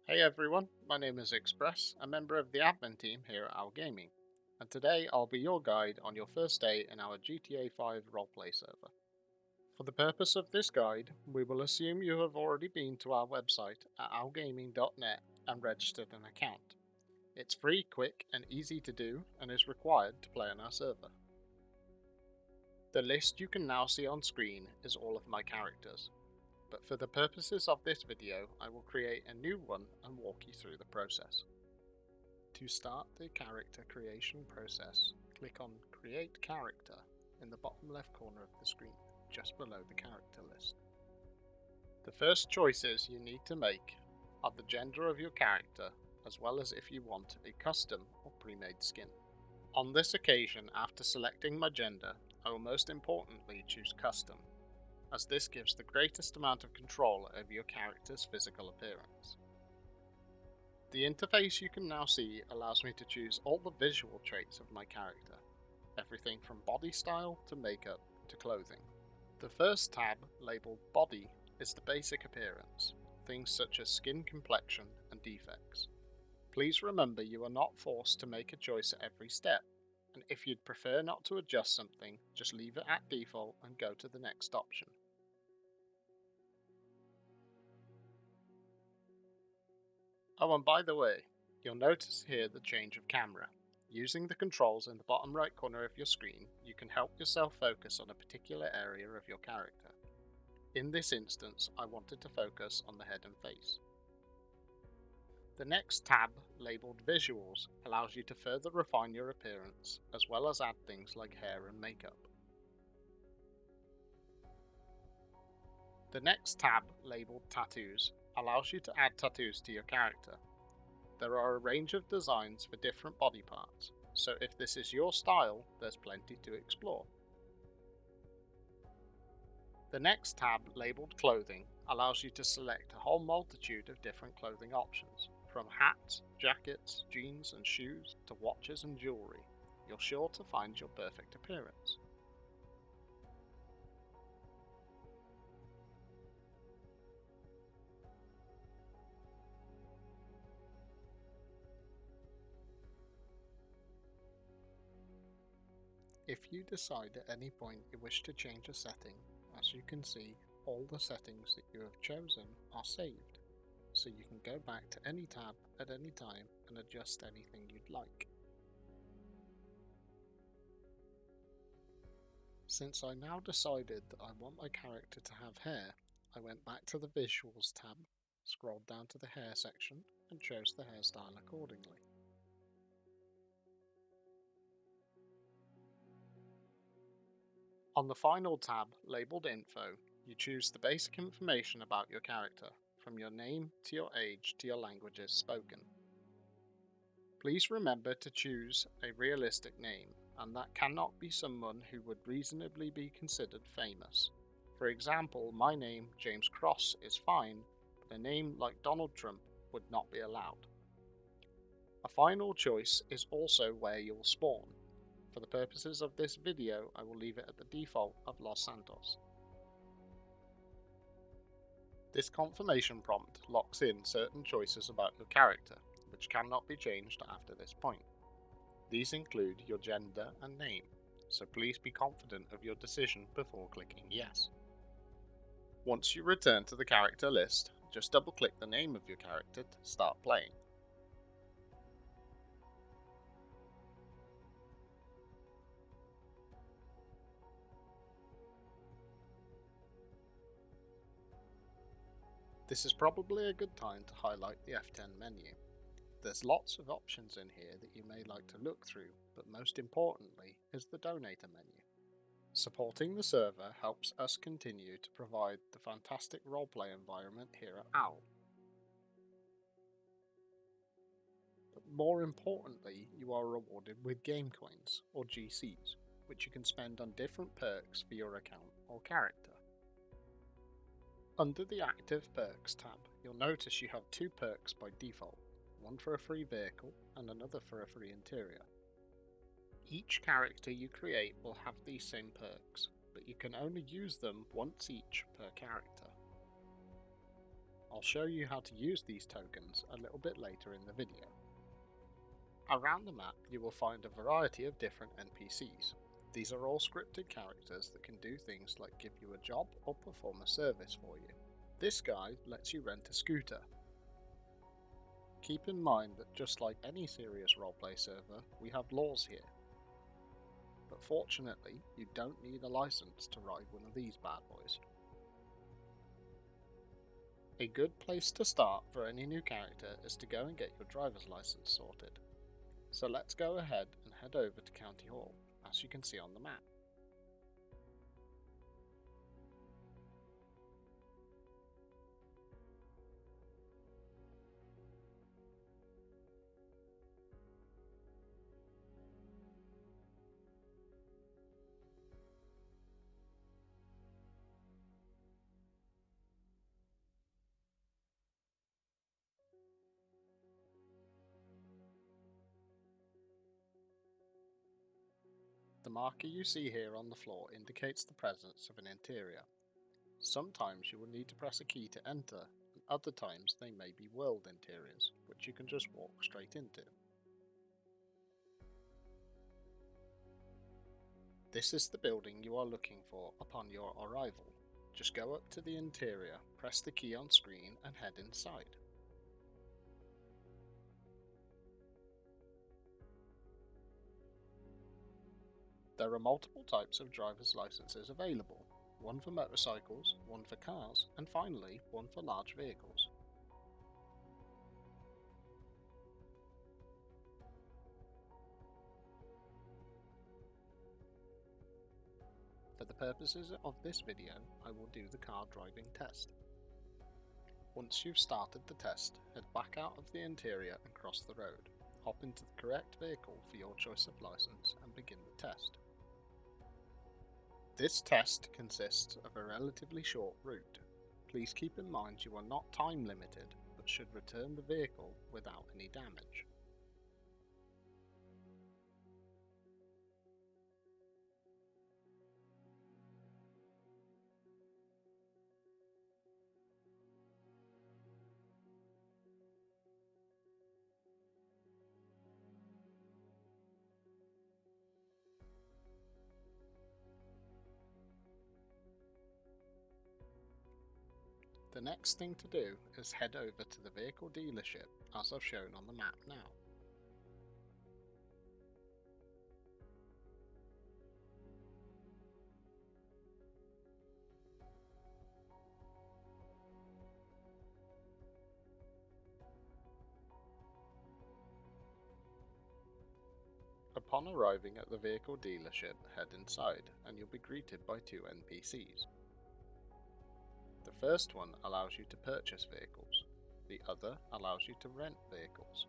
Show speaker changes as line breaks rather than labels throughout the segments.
Hey everyone, my name is Express, a member of the admin team here at OwlGaming, and today I'll be your guide on your first day in our GTA 5 roleplay server. For the purpose of this guide, we will assume you have already been to our website at owlgaming.net and registered an account. It's free, quick, and easy to do, and is required to play on our server. The list you can now see on screen is all of my characters, but for the purposes of this video, I will create a new one and walk you through the process. To start the character creation process, click on Create Character in the bottom left corner of the screen, just below the character list. The first choices you need to make are the gender of your character, as well as if you want a custom or pre-made skin. On this occasion, after selecting my gender, I will most importantly choose Custom, as this gives the greatest amount of control over your character's physical appearance. The interface you can now see allows me to choose all the visual traits of my character, everything from body style to makeup to clothing. The first tab, labelled Body, is the basic appearance, things such as skin complexion and defects. Please remember you are not forced to make a choice at every step, and if you'd prefer not to adjust something, just leave it at default and go to the next option. Oh, and by the way, you'll notice here the change of camera. Using the controls in the bottom right corner of your screen, you can help yourself focus on a particular area of your character. In this instance, I wanted to focus on the head and face. The next tab, labelled Visuals, allows you to further refine your appearance, as well as add things like hair and makeup. The next tab, labelled Tattoos, allows you to add tattoos to your character. There are a range of designs for different body parts, so if this is your style, there's plenty to explore. The next tab, labelled Clothing, allows you to select a whole multitude of different clothing options, from hats, jackets, jeans and shoes, to watches and jewellery. You're sure to find your perfect appearance. If you decide at any point you wish to change a setting, as you can see, all the settings that you have chosen are saved, so you can go back to any tab at any time and adjust anything you'd like. Since I now decided that I want my character to have hair, I went back to the Visuals tab, scrolled down to the hair section, and chose the hairstyle accordingly. On the final tab, labelled Info, you choose the basic information about your character, from your name to your age to your languages spoken. Please remember to choose a realistic name, and that cannot be someone who would reasonably be considered famous. For example, my name, James Cross, is fine, but a name like Donald Trump would not be allowed. A final choice is also where you'll spawn. For the purposes of this video, I will leave it at the default of Los Santos. This confirmation prompt locks in certain choices about your character, which cannot be changed after this point. These include your gender and name, so please be confident of your decision before clicking yes. Once you return to the character list, just double click the name of your character to start playing. This is probably a good time to highlight the F10 menu. There's lots of options in here that you may like to look through, but most importantly is the Donator menu. Supporting the server helps us continue to provide the fantastic roleplay environment here at OWL. But more importantly, you are rewarded with game coins, or GCs, which you can spend on different perks for your account or character. Under the Active Perks tab, you'll notice you have two perks by default, one for a free vehicle and another for a free interior. Each character you create will have these same perks, but you can only use them once each per character. I'll show you how to use these tokens a little bit later in the video. Around the map you will find a variety of different NPCs. These are all scripted characters that can do things like give you a job or perform a service for you. This guy lets you rent a scooter. Keep in mind that just like any serious roleplay server, we have laws here. But fortunately, you don't need a license to ride one of these bad boys. A good place to start for any new character is to go and get your driver's license sorted. So let's go ahead and head over to County Hall, as you can see on the map. The marker you see here on the floor indicates the presence of an interior. Sometimes you will need to press a key to enter, and other times they may be world interiors, which you can just walk straight into. This is the building you are looking for upon your arrival. Just go up to the interior, press the key on screen and head inside. There are multiple types of driver's licenses available, one for motorcycles, one for cars, and finally one for large vehicles. For the purposes of this video, I will do the car driving test. Once you've started the test, head back out of the interior and cross the road. Hop into the correct vehicle for your choice of license and begin the test. This test consists of a relatively short route. Please keep in mind you are not time limited, but should return the vehicle without any damage. The next thing to do is head over to the vehicle dealership as I've shown on the map now. Upon arriving at the vehicle dealership, head inside and you'll be greeted by two NPCs. The first one allows you to purchase vehicles, the other allows you to rent vehicles.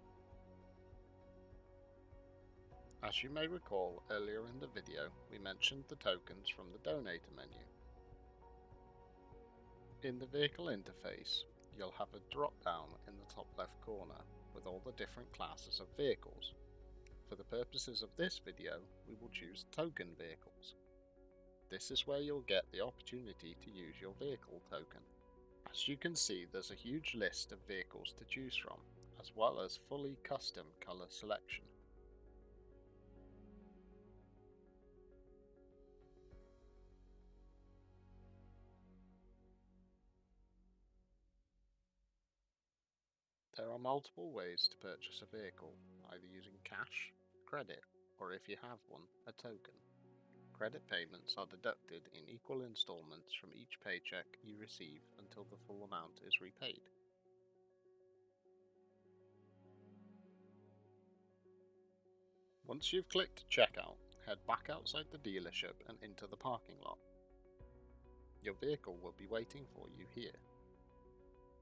As you may recall, earlier in the video we mentioned the tokens from the donator menu. In the vehicle interface, you'll have a drop down in the top left corner with all the different classes of vehicles. For the purposes of this video, we will choose token vehicles. This is where you'll get the opportunity to use your vehicle token. As you can see, there's a huge list of vehicles to choose from, as well as fully custom colour selection. There are multiple ways to purchase a vehicle, either using cash, credit, or if you have one, a token. Credit payments are deducted in equal installments from each paycheck you receive until the full amount is repaid. Once you've clicked checkout, head back outside the dealership and into the parking lot. Your vehicle will be waiting for you here.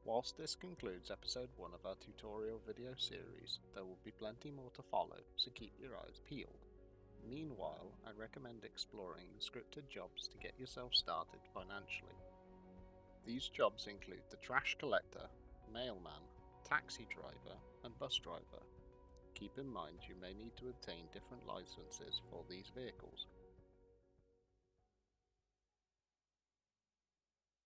Whilst this concludes episode 1 of our tutorial video series, there will be plenty more to follow, so keep your eyes peeled. Meanwhile, I recommend exploring the scripted jobs to get yourself started financially. These jobs include the trash collector, mailman, taxi driver, and bus driver. Keep in mind you may need to obtain different licenses for these vehicles,